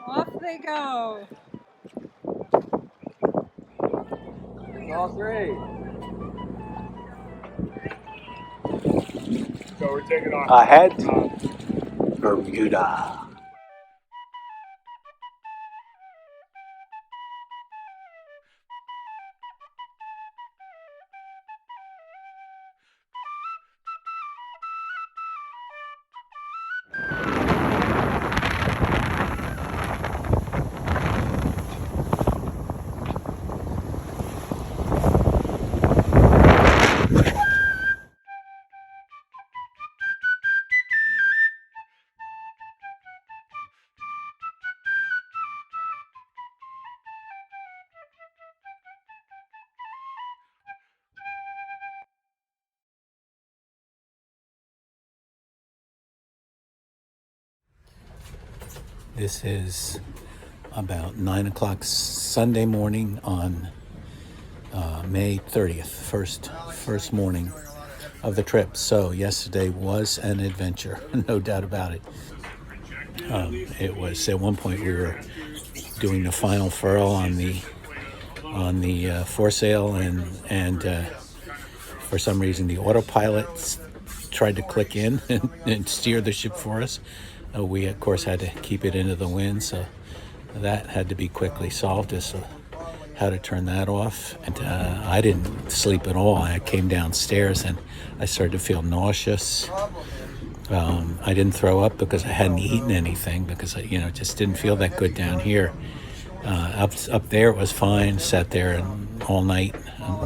Off they go. All three. So we're taking off. Ahead, Bermuda. This is about 9 o'clock Sunday morning on May 30th, first morning of the trip. So yesterday was an adventure, no doubt about it. It was at one point we were doing the final furl on the foresail, and for some reason the autopilot tried to click in and steer the ship for us. We of course had to keep it into the wind, so that had to be quickly solved as to how to turn that off. And I didn't sleep at all. I came downstairs and I started to feel nauseous. I didn't throw up because I hadn't eaten anything, because I, just didn't feel that good down here. Up there it was fine. Sat there all night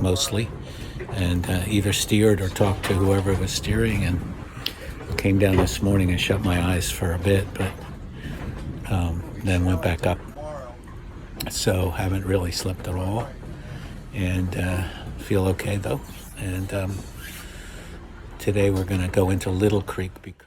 mostly, and either steered or talked to whoever was steering, and came down this morning and shut my eyes for a bit, but then went back up. So haven't really slept at all, and feel okay though. And today we're going to go into Little Creek because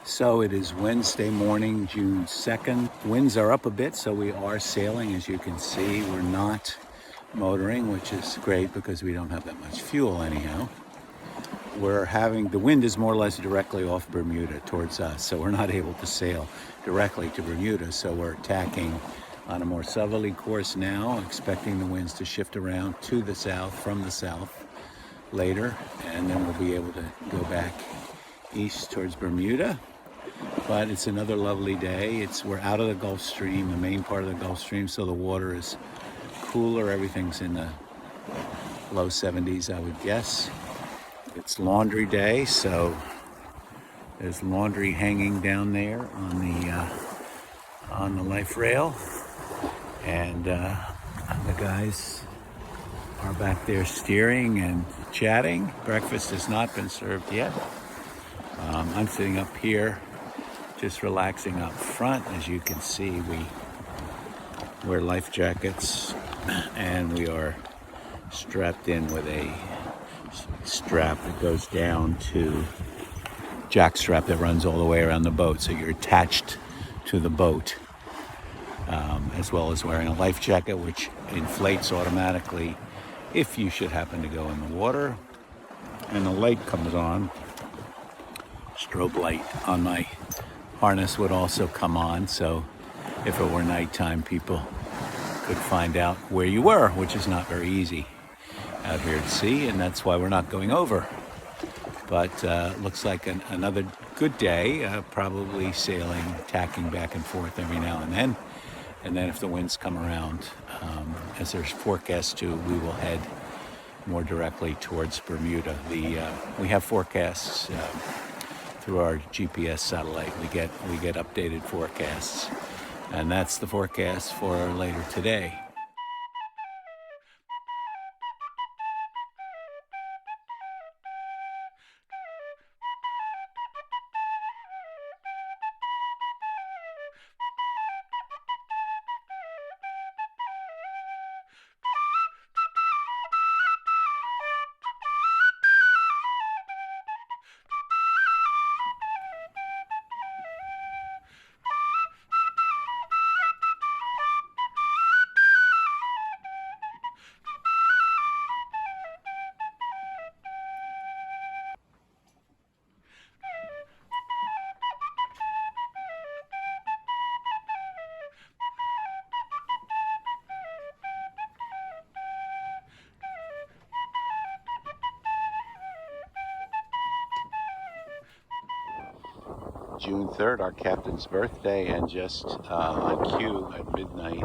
So it is Wednesday morning, June 2nd. Winds are up a bit, so we are sailing. As you can see, we're not motoring, which is great because we don't have that much fuel anyhow. The wind is more or less directly off Bermuda towards us, so we're not able to sail directly to Bermuda. So we're tacking on a more southerly course now, expecting the winds to shift around to the south, from the south later, and then we'll be able to go back east towards Bermuda. But it's another lovely day. We're out of the Gulf Stream, the main part of the Gulf Stream, so the water is cooler. Everything's in the low 70s, I would guess. It's laundry day, so there's laundry hanging down there on the life rail, and the guys are back there steering and chatting. Breakfast has not been served yet. I'm sitting up here just relaxing up front. As you can see, we wear life jackets and we are strapped in with a strap that goes down to jackstrap that runs all the way around the boat, so you're attached to the boat, as well as wearing a life jacket, which inflates automatically if you should happen to go in the water. And the light comes on. Strobe light on my harness would also come on, so if it were nighttime, people could find out where you were, which is not very easy out here at sea, and that's why we're not going over. But looks like another good day, probably sailing, tacking back and forth every now and then. And then if the winds come around, as there's forecast to, we will head more directly towards Bermuda. We have forecasts through our GPS satellite. We get updated forecasts, and that's the forecast for later today. June 3rd, our captain's birthday, and just on cue at midnight,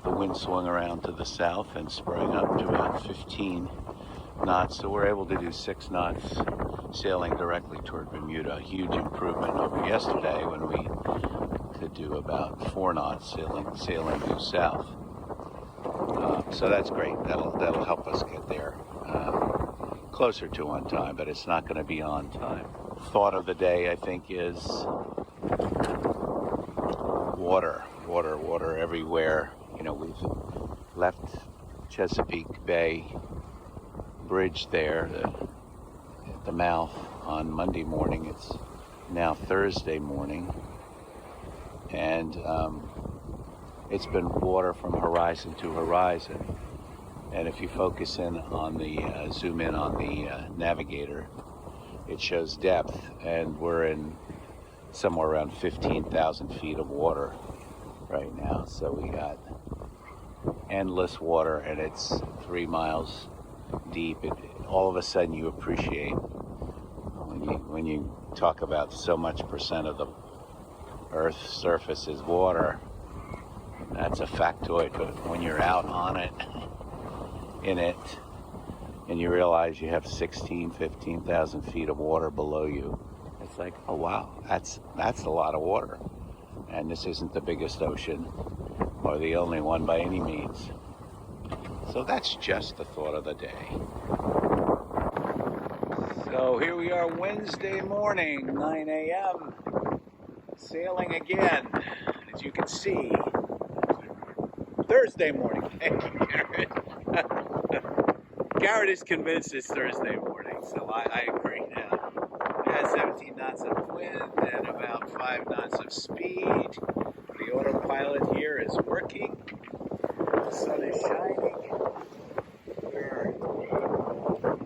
the wind swung around to the south and sprang up to about 15 knots, so we're able to do 6 knots sailing directly toward Bermuda. A huge improvement over yesterday when we could do about 4 knots sailing due south. So that's great. That'll help us get there closer to on time, but it's not going to be on time. Thought of the day, I think, is water everywhere. You know, we've left Chesapeake Bay Bridge there at the mouth on Monday morning. It's now Thursday morning, and it's been water from horizon to horizon. And if you focus in on the zoom in on the navigator, it shows depth, and we're in somewhere around 15,000 feet of water right now. So we got endless water, and it's 3 miles deep. All of a sudden you appreciate when you talk about so much percent of the Earth's surface is water. That's a factoid, but when you're out on it, in it, and you realize you have 15,000 feet of water below you, it's like, oh wow, that's a lot of water. And this isn't the biggest ocean or the only one by any means. So that's just the thought of the day. So here we are, Wednesday morning, 9 a.m. sailing again, as you can see. Thursday morning. Thank you, Garrett. Garrett is convinced it's Thursday morning, so I agree now. We had 17 knots of wind and about 5 knots of speed. The autopilot here is working. The sun is shining. We're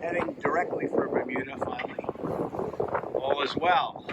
heading directly for Bermuda finally. All is well.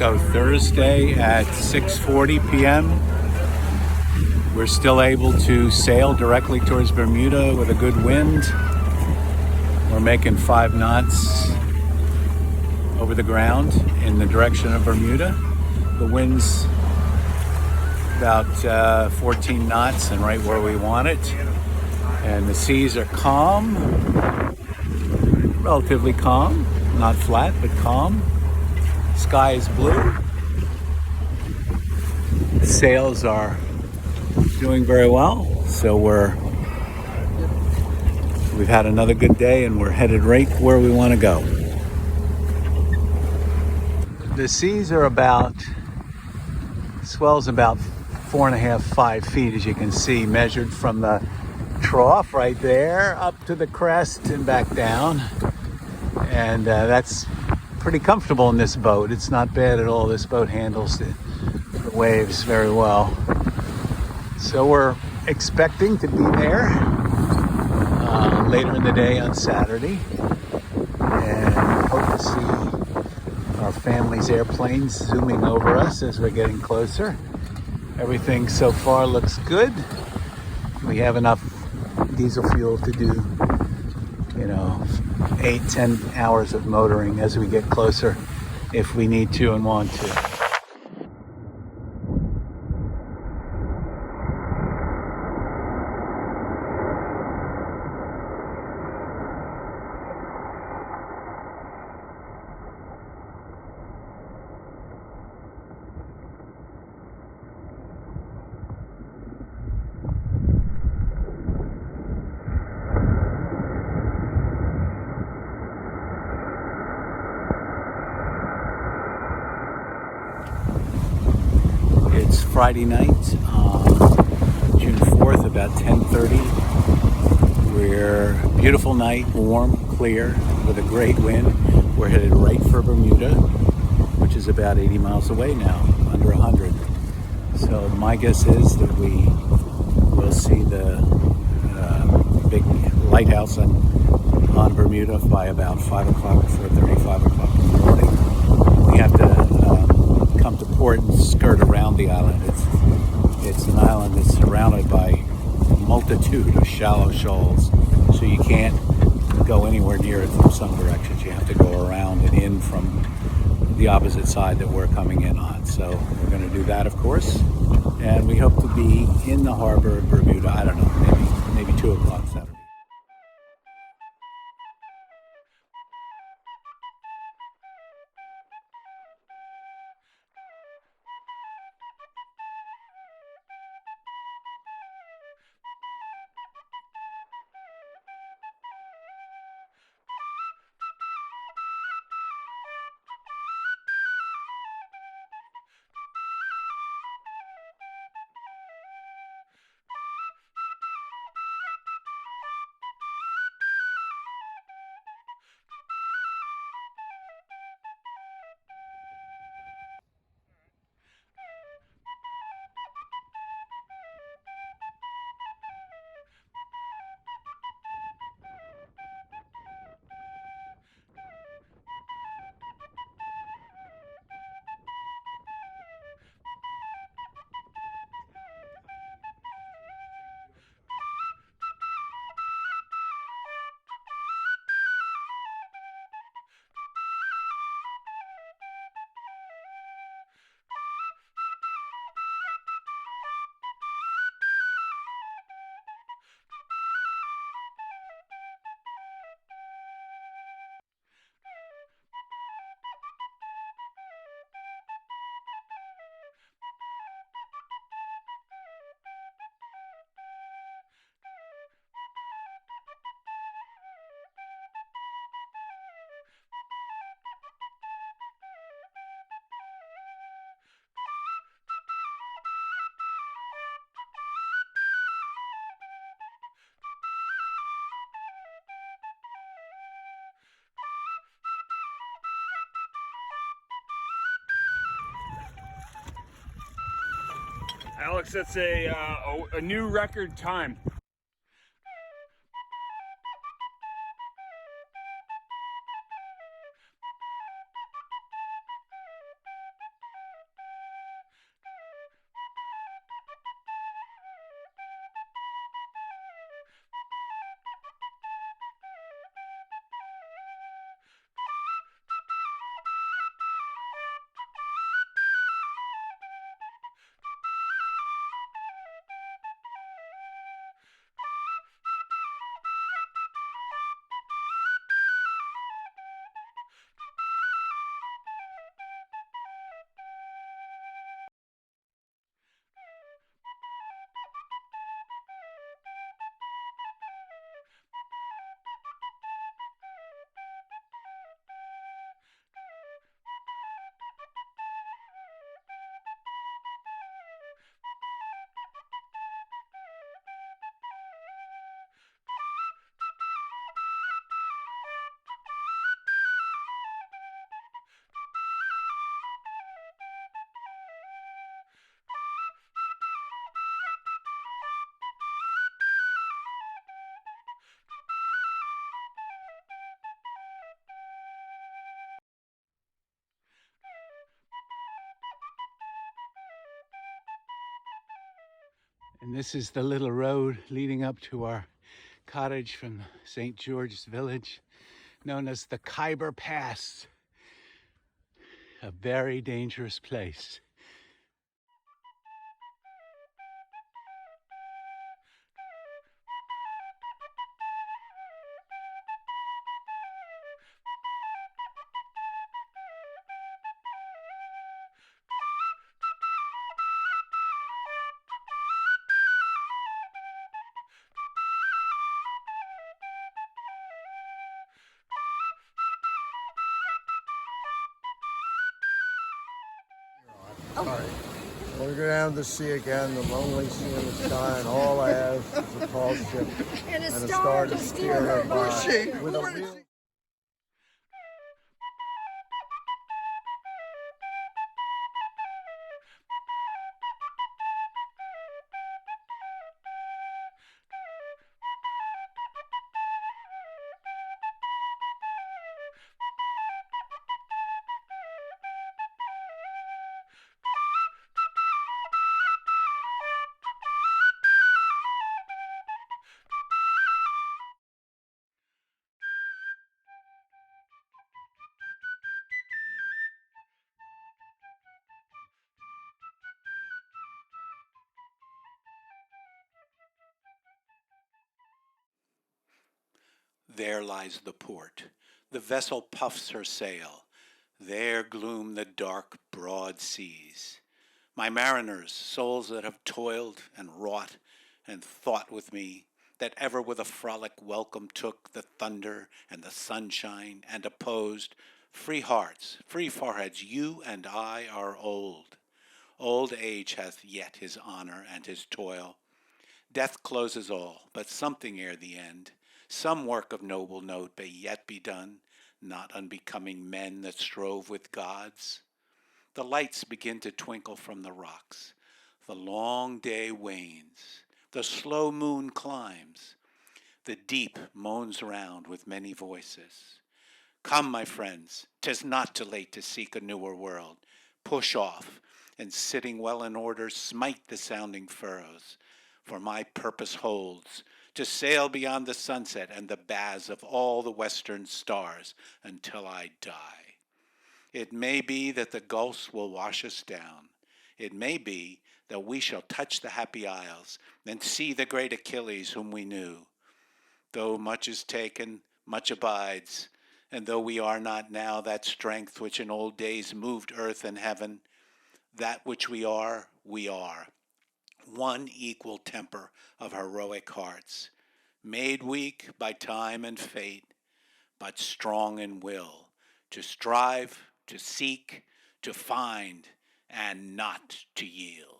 So Thursday at 6:40 p.m. We're still able to sail directly towards Bermuda with a good wind. We're making 5 knots over the ground in the direction of Bermuda. The wind's about 14 knots and right where we want it. And the seas are calm, relatively calm, not flat, but calm. Sky is blue. Sails are doing very well. So we've had another good day and we're headed right where we want to go. The seas are swell's about 4.5, 5 feet, as you can see, measured from the trough right there up to the crest and back down. And that's pretty comfortable in this boat. It's not bad at all. This boat handles the waves very well. So we're expecting to be there later in the day on Saturday, and hope to see our family's airplanes zooming over us as we're getting closer. Everything so far looks good. We have enough diesel fuel to do 8-10 hours of motoring as we get closer if we need to and want to. It's Friday night, June 4th, about 10:30. We're beautiful night, warm, clear, with a great wind. We're headed right for Bermuda, which is about 80 miles away now, under 100. So my guess is that we will see the big lighthouse on Bermuda by about 5 o'clock, 4:30, 5 o'clock in the morning. We have to come to port and skirt around the island. It's an island that's surrounded by a multitude of shallow shoals, so you can't go anywhere near it from some directions. You have to go around and in from the opposite side that we're coming in on. So we're going to do that, of course, and we hope to be in the harbor of Bermuda, I don't know, maybe 2 o'clock Saturday. Alex, that's a new record time. And this is the little road leading up to our cottage from St. George's Village, known as the Khyber Pass. A very dangerous place. When we go down to the sea again, the lonely sea in the sky, and all I have is a tall ship and a and a star to steer her by. With a real There lies the port. The vessel puffs her sail. There gloom the dark, broad seas. My mariners, souls that have toiled and wrought and thought with me, that ever with a frolic welcome took the thunder and the sunshine and opposed, free hearts, free foreheads, you and I are old. Old age hath yet his honor and his toil. Death closes all, but something ere the end, some work of noble note may yet be done, not unbecoming men that strove with gods. The lights begin to twinkle from the rocks. The long day wanes. The slow moon climbs. The deep moans round with many voices. Come, my friends, 'tis not too late to seek a newer world. Push off, and sitting well in order, smite the sounding furrows. For my purpose holds to sail beyond the sunset and the baths of all the western stars until I die. It may be that the gulfs will wash us down. It may be that we shall touch the happy isles and see the great Achilles whom we knew. Though much is taken, much abides, and though we are not now that strength which in old days moved earth and heaven, that which we are, one equal temper of heroic hearts, made weak by time and fate, but strong in will, to strive, to seek, to find, and not to yield.